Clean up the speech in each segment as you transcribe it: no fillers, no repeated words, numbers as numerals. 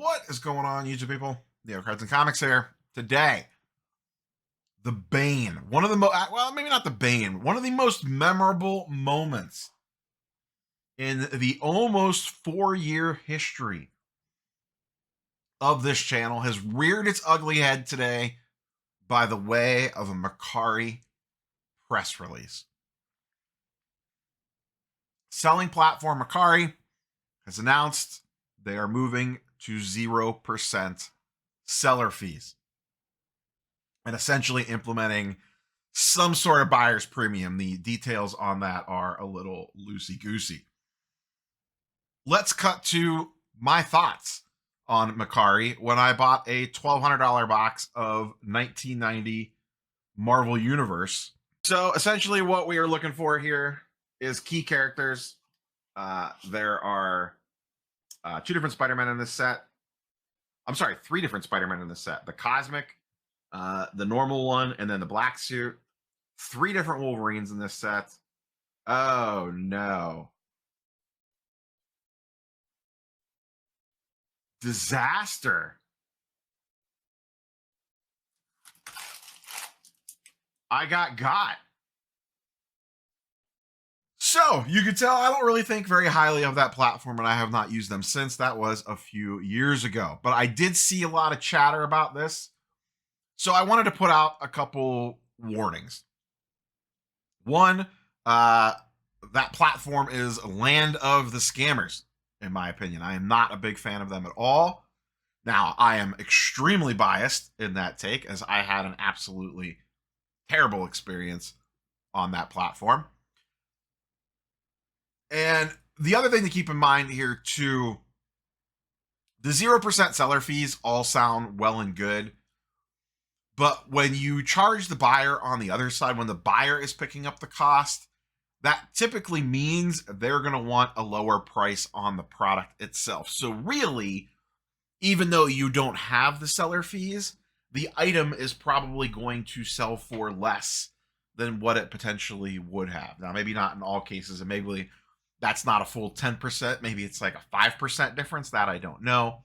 What is going on, YouTube people? Cards and Comics here. Today, the Bane. One of the well, maybe not the Bane. One of the most memorable moments in the almost 4-year history of this channel has reared its ugly head today by the way of a Mercari press release. Selling platform Mercari has announced they are moving to 0% seller fees and essentially implementing some sort of buyer's premium. The details on that are a little loosey-goosey. Let's cut to my thoughts on Mercari when I bought a $1,200 box of 1990 Marvel Universe. So essentially what we are looking for here is key characters. There are 2 different Spider-Men in this set. I'm sorry, 3 different Spider-Men in this set. The Cosmic, the normal one, and then the black suit. 3 different Wolverines in this set. Oh, no. Disaster. I got. So, you can tell I don't really think very highly of that platform, and I have not used them since. That was a few years ago. But I did see a lot of chatter about this. So I wanted to put out a couple warnings. One, that platform is land of the scammers, in my opinion. I am not a big fan of them at all. Now, I am extremely biased in that take, as I had an absolutely terrible experience on that platform. And the other thing to keep in mind here, too, the 0% seller fees all sound well and good. But when you charge the buyer on the other side, when the buyer is picking up the cost, that typically means they're going to want a lower price on the product itself. So really, even though you don't have the seller fees, the item is probably going to sell for less than what it potentially would have. Now, maybe not in all cases, and maybe that's not a full 10%. Maybe it's like a 5% difference. That I don't know.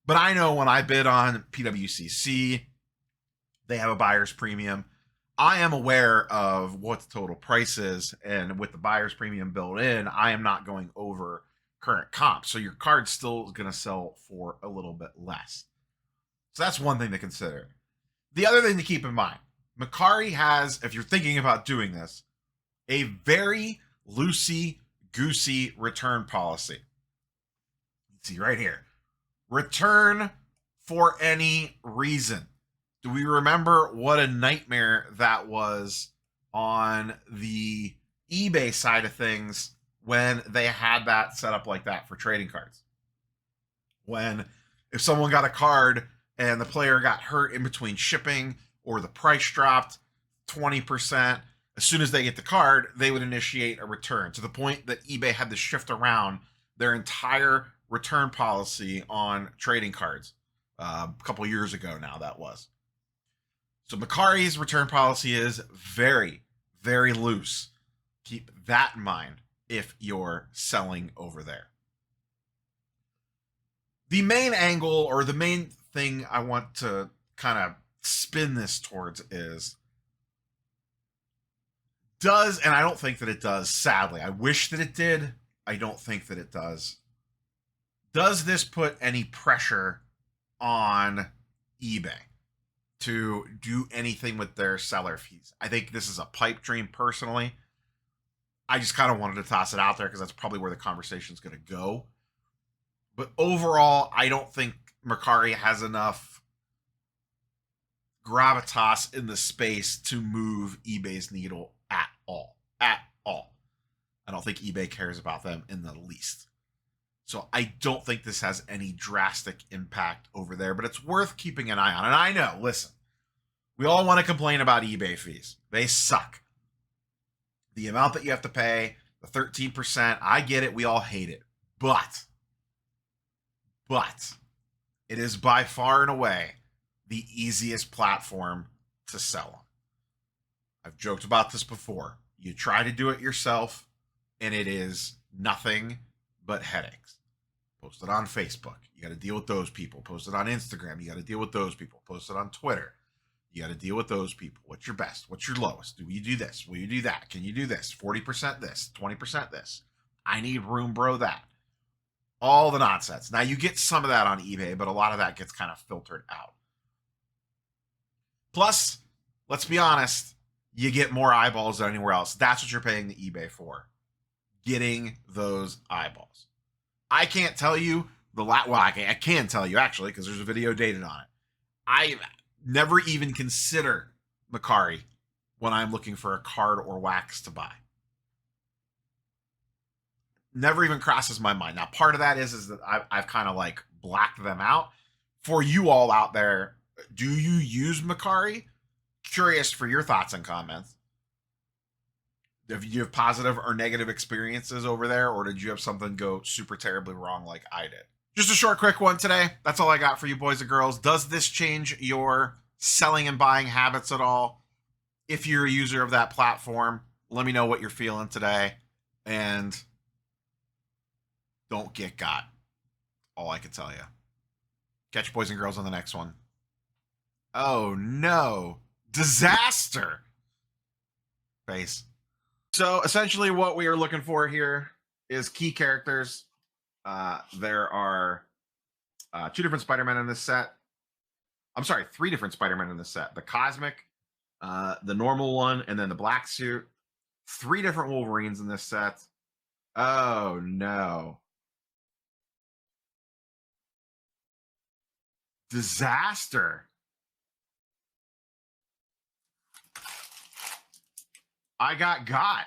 But I know when I bid on PWCC, they have a buyer's premium. I am aware of what the total price is, and with the buyer's premium built in, I am not going over current comp. So your card's still going to sell for a little bit less. So that's one thing to consider. The other thing to keep in mind, Mercari has, if you're thinking about doing this, a very loosey-goosey return policy. Let's see right here. Return for any reason. Do we remember what a nightmare that was on the eBay side of things when they had that set up like that for trading cards? When if someone got a card and the player got hurt in between shipping or the price dropped 20%, as soon as they get the card, they would initiate a return, to the point that eBay had to shift around their entire return policy on trading cards. A couple years ago now, that was. So Mercari's return policy is very, very loose. Keep that in mind if you're selling over there. The main angle, or the main thing I want to kind of spin this towards is, and I don't think that it does, sadly. I wish that it did. I don't think that it does. Does this put any pressure on eBay to do anything with their seller fees? I think this is a pipe dream, personally. I just kind of wanted to toss it out there because that's probably where the conversation is going to go. But overall, I don't think Mercari has enough gravitas in the space to move eBay's needle at all. At all. I don't think eBay cares about them in the least. So I don't think this has any drastic impact over there, but it's worth keeping an eye on. And I know, listen, we all want to complain about eBay fees. They suck. The amount that you have to pay, the 13%, I get it. We all hate it. But it is by far and away the easiest platform to sell on. I've joked about this before. You try to do it yourself, and it is nothing but headaches. Post it on Facebook. You got to deal with those people. Post it on Instagram. You got to deal with those people. Post it on Twitter. You got to deal with those people. What's your best? What's your lowest? Do you do this? Will you do that? Can you do this? 40% this, 20% this. I need room, bro, that. All the nonsense. Now, you get some of that on eBay, but a lot of that gets kind of filtered out. Plus, let's be honest, you get more eyeballs than anywhere else. That's what you're paying the eBay for. Getting those eyeballs. I can't tell you I can tell you actually, because there's a video dated on it. I never even consider Mercari when I'm looking for a card or wax to buy. Never even crosses my mind. Now, part of that is that I've kind of like blacked them out. For you all out there, do you use Mercari? Curious for your thoughts and comments. If you have positive or negative experiences over there, or did you have something go super terribly wrong like I did? Just a short, quick one today. That's all I got for you boys and girls. Does this change your selling and buying habits at all? If you're a user of that platform, let me know what you're feeling today. And don't get got. All I can tell you. Catch you boys and girls on the next one. Oh no. Disaster. Face. So essentially what we are looking for here is key characters. There are 2 different Spider-Men in this set. I'm sorry, 3 different Spider-Men in this set. The Cosmic, the normal one, and then the black suit. 3 different Wolverines in this set. Oh no. Disaster. I got.